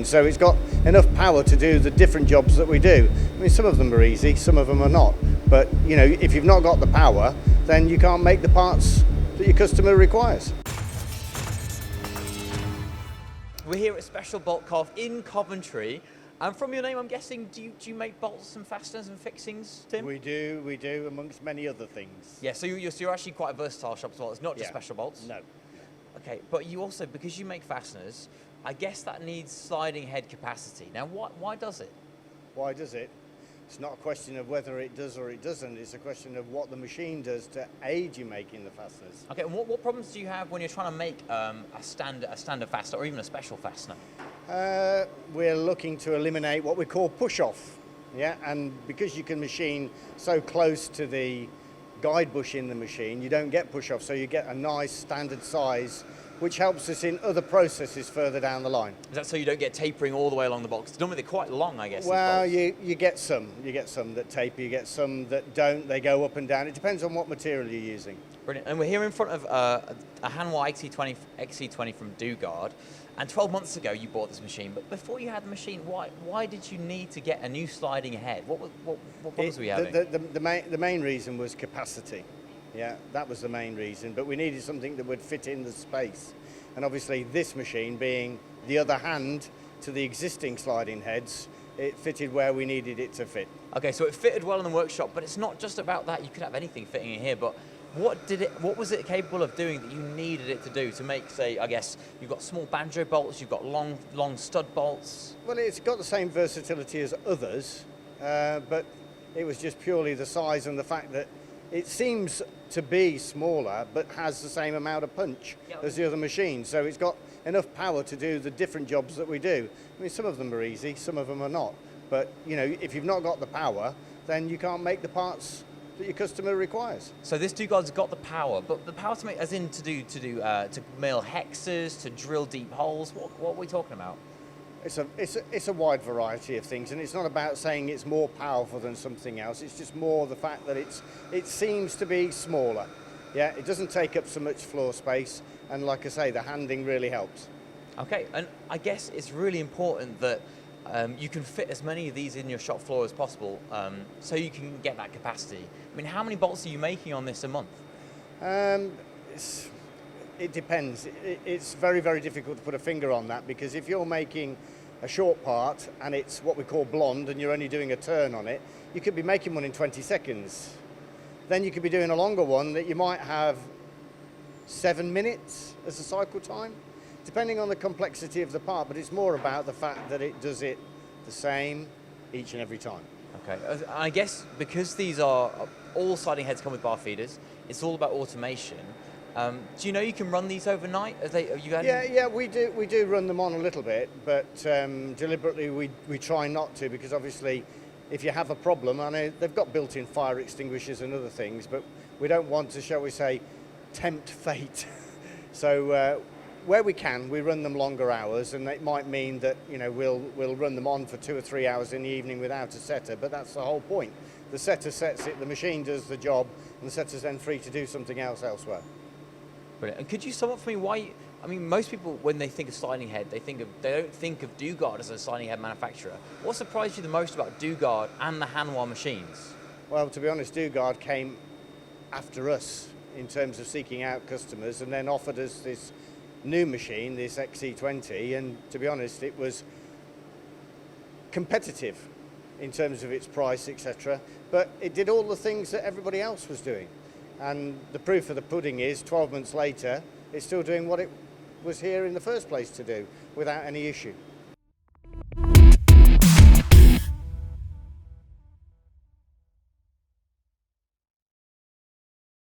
So it's got enough power to do the different jobs that we do. I mean, some of them are easy, some of them are not. But, you know, if you've not got the power, then you can't make the parts that your customer requires. We're here at Special Bolt Cov in Coventry. And from your name, I'm guessing, do you make bolts and fasteners and fixings, Tim? We do, amongst many other things. Yeah, so you're actually quite a versatile shop as well. It's not just Special Bolts? No. Okay, but you also, because you make fasteners, I guess that needs sliding head capacity. Now, why does it? Why does it? It's not a question of whether it does or it doesn't. It's a question of what the machine does to aid you making the fasteners. Okay, and what problems do you have when you're trying to make a standard fastener or even a special fastener? We're looking to eliminate what we call push-off. Yeah, and because you can machine so close to the guide bush in the machine, you don't get push-off, so you get a nice standard size, which helps us in other processes further down the line. Is that so you don't get tapering all the way along the box? Normally they're quite long, I guess. Well, you get some. You get some that taper, you get some that don't. They go up and down. It depends on what material you're using. Brilliant. And we're here in front of a Hanwha XE20 from Dugard. And 12 months ago you bought this machine, but before you had the machine, why did you need to get a new sliding head? What problems were you having? The main reason was capacity. Yeah, that was the main reason, but we needed something that would fit in the space. And obviously this machine being the other hand to the existing sliding heads, it fitted where we needed it to fit. Okay, so it fitted well in the workshop, but it's not just about that. You could have anything fitting in here, but what was it capable of doing that you needed it to do to make, say, I guess, you've got small banjo bolts, you've got long stud bolts? Well, it's got the same versatility as others, but it was just purely the size and the fact that it seems to be smaller, but has the same amount of punch as the other machines. So it's got enough power to do the different jobs that we do. I mean, some of them are easy, some of them are not. But, you know, if you've not got the power, then you can't make the parts that your customer requires. So this Dugard's got the power, but the power to make, as in to mill hexes, to drill deep holes. What are we talking about? It's a wide variety of things, and it's not about saying it's more powerful than something else. It's just more the fact that it seems to be smaller. Yeah, it doesn't take up so much floor space, and like I say, the handling really helps. Okay, and I guess it's really important that you can fit as many of these in your shop floor as possible, so you can get that capacity. I mean, how many bolts are you making on this a month? It depends. It's very, very difficult to put a finger on that, because if you're making a short part and it's what we call blonde and you're only doing a turn on it, you could be making one in 20 seconds. Then you could be doing a longer one that you might have 7 minutes as a cycle time, depending on the complexity of the part, but it's more about the fact that it does it the same each and every time. Okay, I guess because these are all sliding heads come with bar feeders, it's all about automation. Do you know you can run these overnight? Yeah, we do run them on a little bit, but deliberately we try not to, because obviously if you have a problem, I know they've got built-in fire extinguishers and other things, but we don't want to, shall we say, tempt fate. So where we can, we run them longer hours, and it might mean that, you know, we'll run them on for 2 or 3 hours in the evening without a setter, but that's the whole point. The setter sets it, the machine does the job, and the setter's then free to do something else elsewhere. Brilliant. And could you sum up for me why? I mean, most people, when they think of sliding head, they don't think of Dugard as a sliding head manufacturer. What surprised you the most about Dugard and the Hanwha machines? Well, to be honest, Dugard came after us in terms of seeking out customers, and then offered us this new machine, this XE20, and to be honest, it was competitive in terms of its price, etc. But it did all the things that everybody else was doing. And the proof of the pudding is 12 months later, it's still doing what it was here in the first place to do without any issue.